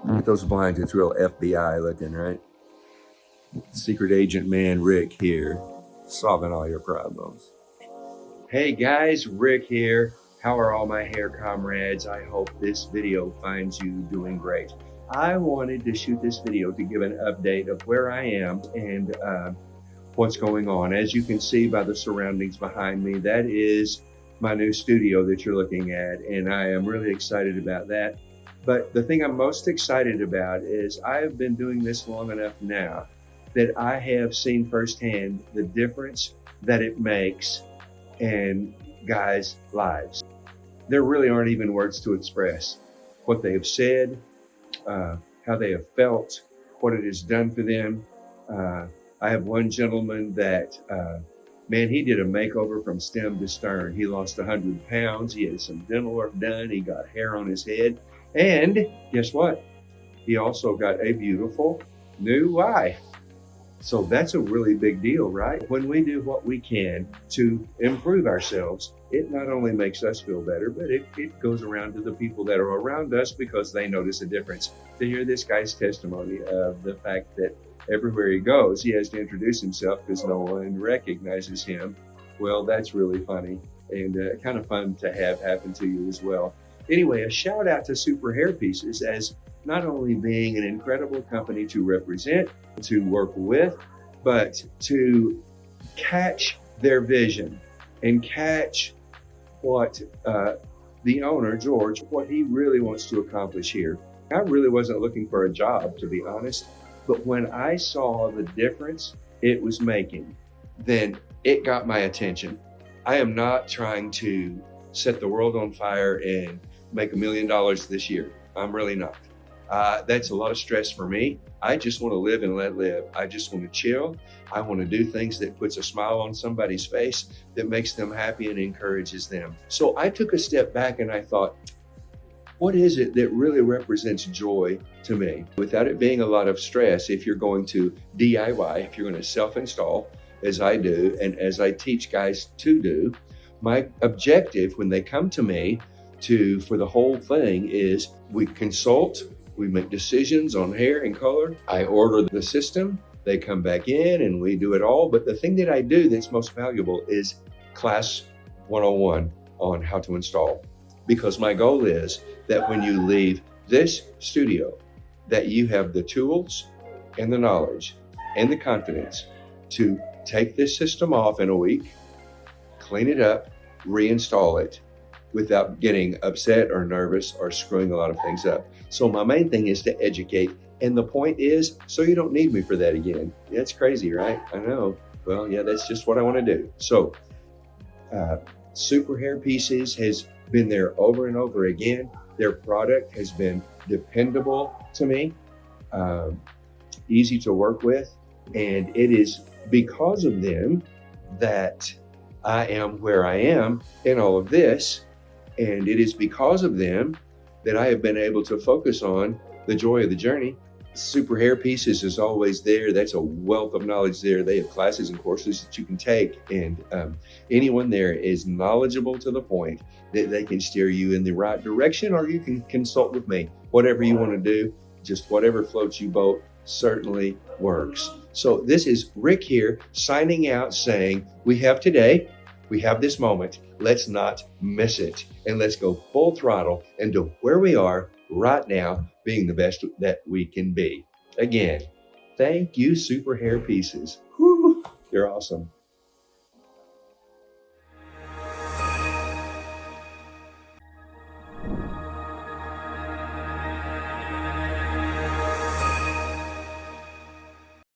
With those blinds, it's real FBI looking, right? Secret Agent Man Rick here, solving all your problems. Hey guys, Rick here. How are all my hair comrades? I hope this video finds you doing great. I wanted to shoot this video to give an update of where I am and what's going on. As you can see by the surroundings behind me, that is my new studio that you're looking at, and I am really excited about that. But the thing I'm most excited about is I have been doing this long enough now that I have seen firsthand the difference that it makes in guys' lives. There really aren't even words to express what they have said, how they have felt, what it has done for them. I have one gentleman that, man, he did a makeover from stem to stern. He lost 100 pounds. He had some dental work done. He got hair on his head. And guess what? He also got a beautiful new wife. So that's a really big deal, right? When we do what we can to improve ourselves, it not only makes us feel better, but it goes around to the people that are around us because they notice a difference. To hear this guy's testimony of the fact that everywhere he goes, he has to introduce himself because no one recognizes him. Well, that's really funny and kind of fun to have happen to you as well. Anyway, a shout out to Superhairpieces as not only being an incredible company to represent, to work with, but to catch their vision and catch what the owner, George, what he really wants to accomplish here. I really wasn't looking for a job, to be honest, but when I saw the difference it was making, then it got my attention. I am not trying to set the world on fire and make $1 million this year. I'm really not. That's a lot of stress for me. I just want to live and let live. I just want to chill. I want to do things that puts a smile on somebody's face, that makes them happy and encourages them. So I took a step back and I thought, what is it that really represents joy to me? Without it being a lot of stress, if you're going to DIY, if you're going to self-install, as I do, and as I teach guys to do, my objective when they come to me for the whole thing is we consult, we make decisions on hair and color. I order the system, they come back in and we do it all. But the thing that I do that's most valuable is class 101 on how to install. Because my goal is that when you leave this studio, that you have the tools and the knowledge and the confidence to take this system off in a week, clean it up, reinstall it, without getting upset or nervous or screwing a lot of things up. So my main thing is to educate. And the point is, so you don't need me for that again. That's crazy, right? I know. Well, yeah, that's just what I want to do. So Superhairpieces has been there over and over again. Their product has been dependable to me, easy to work with. And it is because of them that I am where I am in all of this. And it is because of them that I have been able to focus on the joy of the journey. Superhairpieces is always there. That's a wealth of knowledge there. They have classes and courses that you can take. And anyone there is knowledgeable to the point that they can steer you in the right direction, or you can consult with me. Whatever you want to do, just whatever floats you boat certainly works. So this is Rick here signing out saying, we have today, we have this moment. Let's not miss it. And let's go full throttle into where we are right now, being the best that we can be. Again, thank you, Superhairpieces. Whew, you're awesome.